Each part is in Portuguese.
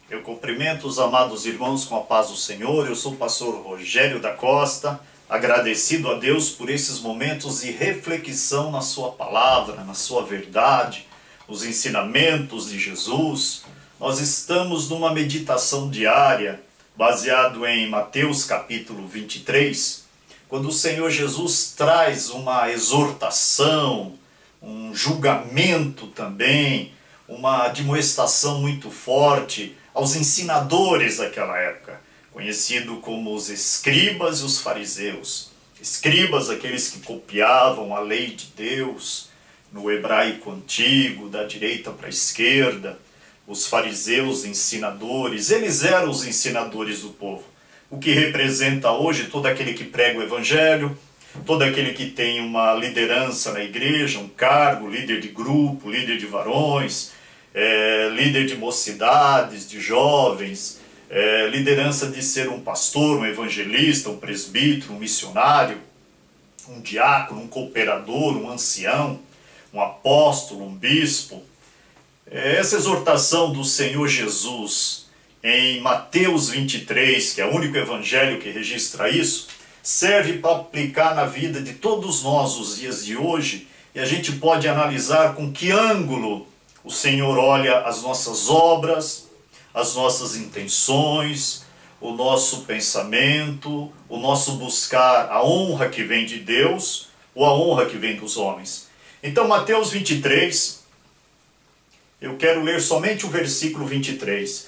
Eu cumprimento os amados irmãos com a paz do Senhor. Eu sou o pastor Rogério da Costa, agradecido a Deus por esses momentos de reflexão na sua palavra, na sua verdade, nos ensinamentos de Jesus. Nós estamos numa meditação diária, baseado em Mateus capítulo 23, quando o Senhor Jesus traz uma exortação, um julgamento também, uma admoestação muito forte aos ensinadores daquela época, conhecido como os escribas e os fariseus. Escribas, aqueles que copiavam a lei de Deus no hebraico antigo, da direita para a esquerda. Os fariseus, ensinadores, eles eram os ensinadores do povo. O que representa hoje todo aquele que prega o evangelho, todo aquele que tem uma liderança na igreja, um cargo, líder de grupo, líder de varões, líder de mocidades, de jovens, liderança de ser um pastor, um evangelista, um presbítero, um missionário, um diácono, um cooperador, um ancião, um apóstolo, um bispo. Essa exortação do Senhor Jesus em Mateus 23, que é o único evangelho que registra isso, serve para aplicar na vida de todos nós os dias de hoje, e a gente pode analisar com que ângulo o Senhor olha as nossas obras, as nossas intenções, o nosso pensamento, o nosso buscar a honra que vem de Deus ou a honra que vem dos homens. Então, Mateus 23, eu quero ler somente o versículo 23.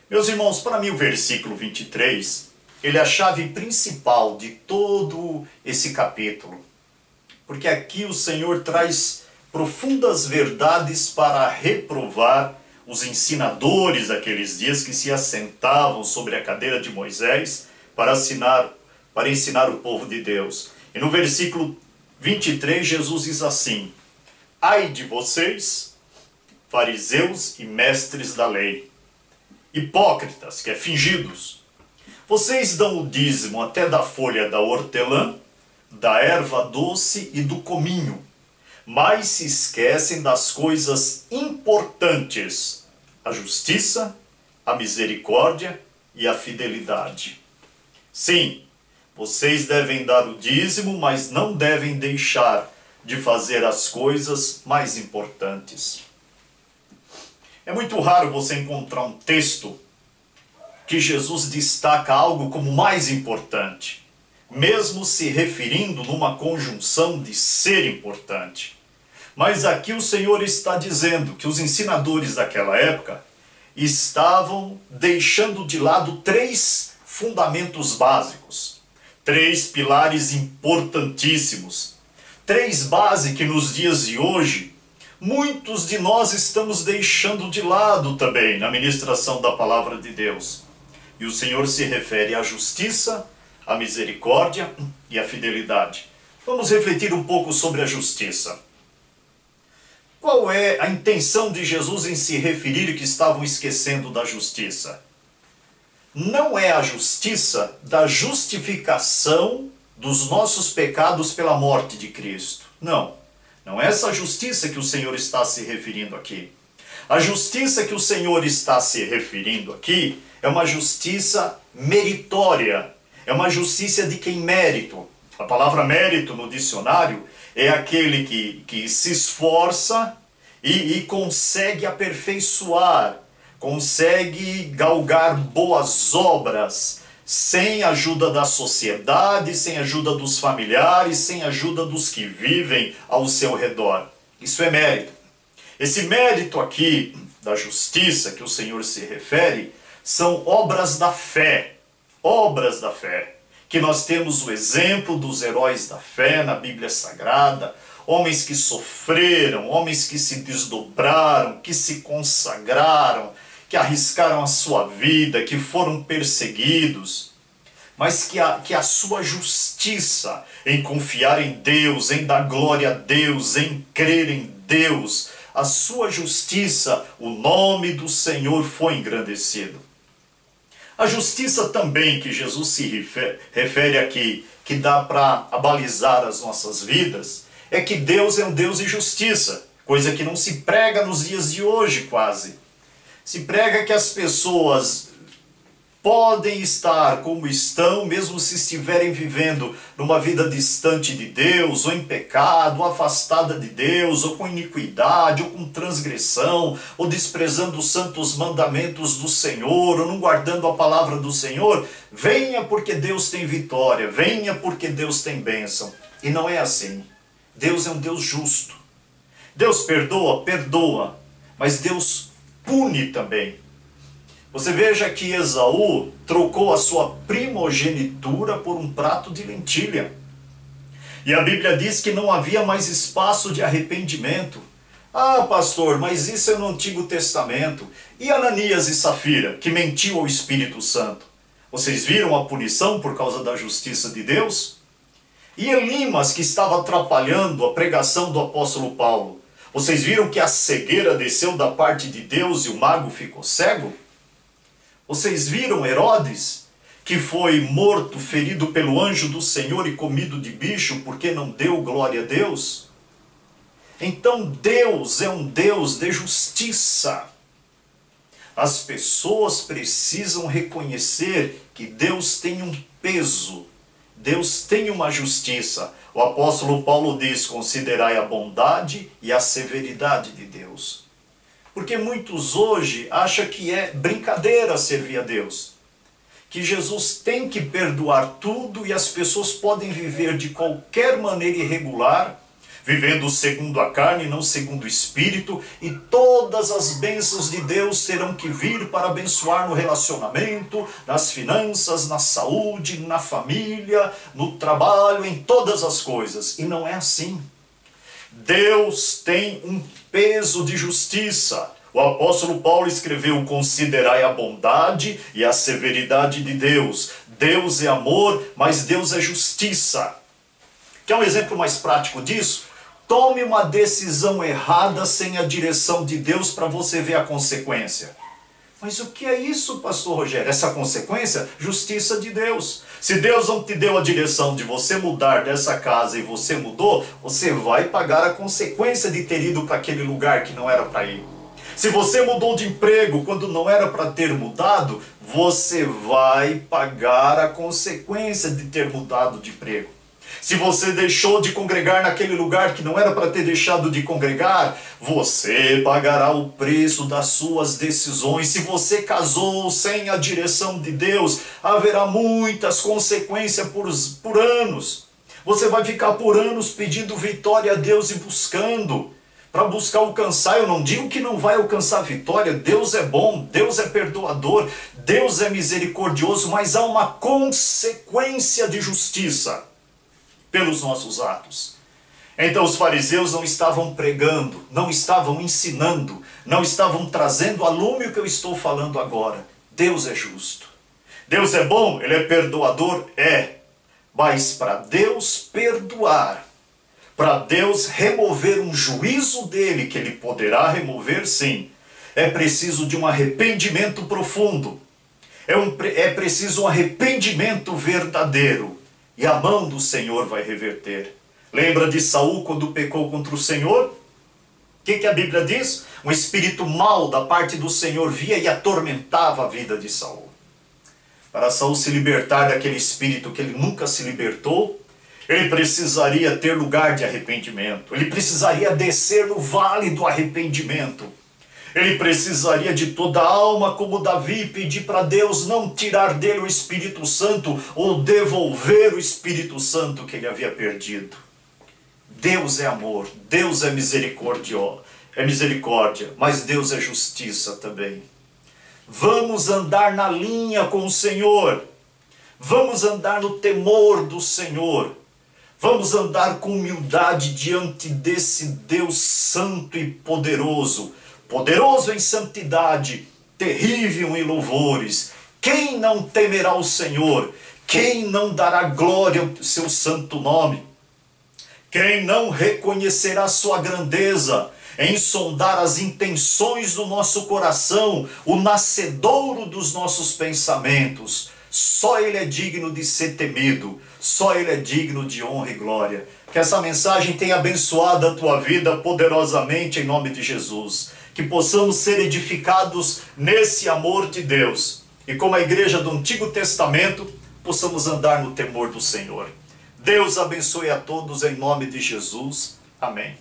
Meus irmãos, para mim o versículo 23, ele é a chave principal de todo esse capítulo. Porque aqui o Senhor traz profundas verdades para reprovar os ensinadores daqueles dias que se assentavam sobre a cadeira de Moisés para ensinar o povo de Deus. E no versículo 23, Jesus diz assim: ai de vocês, fariseus e mestres da lei, hipócritas, que é fingidos. Vocês dão o dízimo até da folha da hortelã, da erva doce e do cominho, mas se esquecem das coisas importantes: a justiça, a misericórdia e a fidelidade. Sim, vocês devem dar o dízimo, mas não devem deixar de fazer as coisas mais importantes. É muito raro você encontrar um texto que Jesus destaca algo como mais importante, mesmo se referindo numa conjunção de ser importante. Mas aqui o Senhor está dizendo que os ensinadores daquela época estavam deixando de lado três fundamentos básicos, três pilares importantíssimos, três bases que nos dias de hoje muitos de nós estamos deixando de lado também na ministração da palavra de Deus. E o Senhor se refere à justiça, a misericórdia e a fidelidade. Vamos refletir um pouco sobre a justiça. Qual é a intenção de Jesus em se referir que estavam esquecendo da justiça? Não é a justiça da justificação dos nossos pecados pela morte de Cristo. Não, não é essa justiça que o Senhor está se referindo aqui. A justiça que o Senhor está se referindo aqui é uma justiça meritória. É uma justiça de quem mérito. A palavra mérito no dicionário é aquele que se esforça e consegue aperfeiçoar, consegue galgar boas obras, sem a ajuda da sociedade, sem a ajuda dos familiares, sem a ajuda dos que vivem ao seu redor. Isso é mérito. Esse mérito aqui da justiça que o Senhor se refere são obras da fé. Obras da fé, que nós temos o exemplo dos heróis da fé na Bíblia Sagrada, homens que sofreram, homens que se desdobraram, que se consagraram, que arriscaram a sua vida, que foram perseguidos, mas que a sua justiça em confiar em Deus, em dar glória a Deus, em crer em Deus, a sua justiça, o nome do Senhor foi engrandecido. A justiça também que Jesus se refere aqui, que dá para abalizar as nossas vidas, é que Deus é um Deus de justiça, coisa que não se prega nos dias de hoje quase. Se prega que as pessoas podem estar como estão, mesmo se estiverem vivendo numa vida distante de Deus, ou em pecado, ou afastada de Deus, ou com iniquidade, ou com transgressão, ou desprezando os santos mandamentos do Senhor, ou não guardando a palavra do Senhor. Venha porque Deus tem vitória, venha porque Deus tem bênção. E não é assim. Deus é um Deus justo. Deus perdoa? Perdoa. Mas Deus pune também. Você veja que Esaú trocou a sua primogenitura por um prato de lentilha. E a Bíblia diz que não havia mais espaço de arrependimento. Ah, pastor, mas isso é no Antigo Testamento. E Ananias e Safira, que mentiu ao Espírito Santo? Vocês viram a punição por causa da justiça de Deus? E Elimas, que estava atrapalhando a pregação do apóstolo Paulo? Vocês viram que a cegueira desceu da parte de Deus e o mago ficou cego? Vocês viram Herodes, que foi morto, ferido pelo anjo do Senhor e comido de bicho, porque não deu glória a Deus? Então Deus é um Deus de justiça. As pessoas precisam reconhecer que Deus tem um peso, Deus tem uma justiça. O apóstolo Paulo diz: considerai a bondade e a severidade de Deus. Porque muitos hoje acham que é brincadeira servir a Deus. Que Jesus tem que perdoar tudo e as pessoas podem viver de qualquer maneira irregular, vivendo segundo a carne, não segundo o Espírito, e todas as bênçãos de Deus terão que vir para abençoar no relacionamento, nas finanças, na saúde, na família, no trabalho, em todas as coisas. E não é assim. Deus tem um peso de justiça. O apóstolo Paulo escreveu: considerai a bondade e a severidade de Deus. Deus é amor, mas Deus é justiça. Quer um exemplo mais prático disso? Tome uma decisão errada sem a direção de Deus para você ver a consequência. Mas o que é isso, pastor Rogério? Essa consequência? Justiça de Deus. Se Deus não te deu a direção de você mudar dessa casa e você mudou, você vai pagar a consequência de ter ido para aquele lugar que não era para ir. Se você mudou de emprego quando não era para ter mudado, você vai pagar a consequência de ter mudado de emprego. Se você deixou de congregar naquele lugar que não era para ter deixado de congregar, você pagará o preço das suas decisões. Se você casou sem a direção de Deus, haverá muitas consequências por anos. Você vai ficar por anos pedindo vitória a Deus e buscando. Para buscar alcançar, eu não digo que não vai alcançar vitória. Deus é bom, Deus é perdoador, Deus é misericordioso, mas há uma consequência de justiça pelos nossos atos. Então os fariseus não estavam pregando, não estavam ensinando, não estavam trazendo a lume o que eu estou falando agora. Deus é justo. Deus é bom, Ele é perdoador? É. Mas para Deus perdoar, para Deus remover um juízo dele, que Ele poderá remover sim, é preciso de um arrependimento profundo. É preciso um arrependimento verdadeiro. E a mão do Senhor vai reverter. Lembra de Saul quando pecou contra o Senhor? O que a Bíblia diz? Um espírito mau da parte do Senhor via e atormentava a vida de Saul. Para Saul se libertar daquele espírito que ele nunca se libertou, ele precisaria ter lugar de arrependimento. Ele precisaria descer no vale do arrependimento. Ele precisaria de toda a alma, como Davi, pedir para Deus não tirar dele o Espírito Santo ou devolver o Espírito Santo que ele havia perdido. Deus é amor, Deus é misericórdia, mas Deus é justiça também. Vamos andar na linha com o Senhor. Vamos andar no temor do Senhor. Vamos andar com humildade diante desse Deus santo e poderoso. Poderoso em santidade, terrível em louvores. Quem não temerá o Senhor? Quem não dará glória ao seu santo nome? Quem não reconhecerá sua grandeza em sondar as intenções do nosso coração, o nascedouro dos nossos pensamentos? Só Ele é digno de ser temido, só Ele é digno de honra e glória. Que essa mensagem tenha abençoado a tua vida poderosamente em nome de Jesus. que possamos ser edificados nesse amor de Deus. E como a igreja do Antigo Testamento, possamos andar no temor do Senhor. Deus abençoe a todos em nome de Jesus. Amém.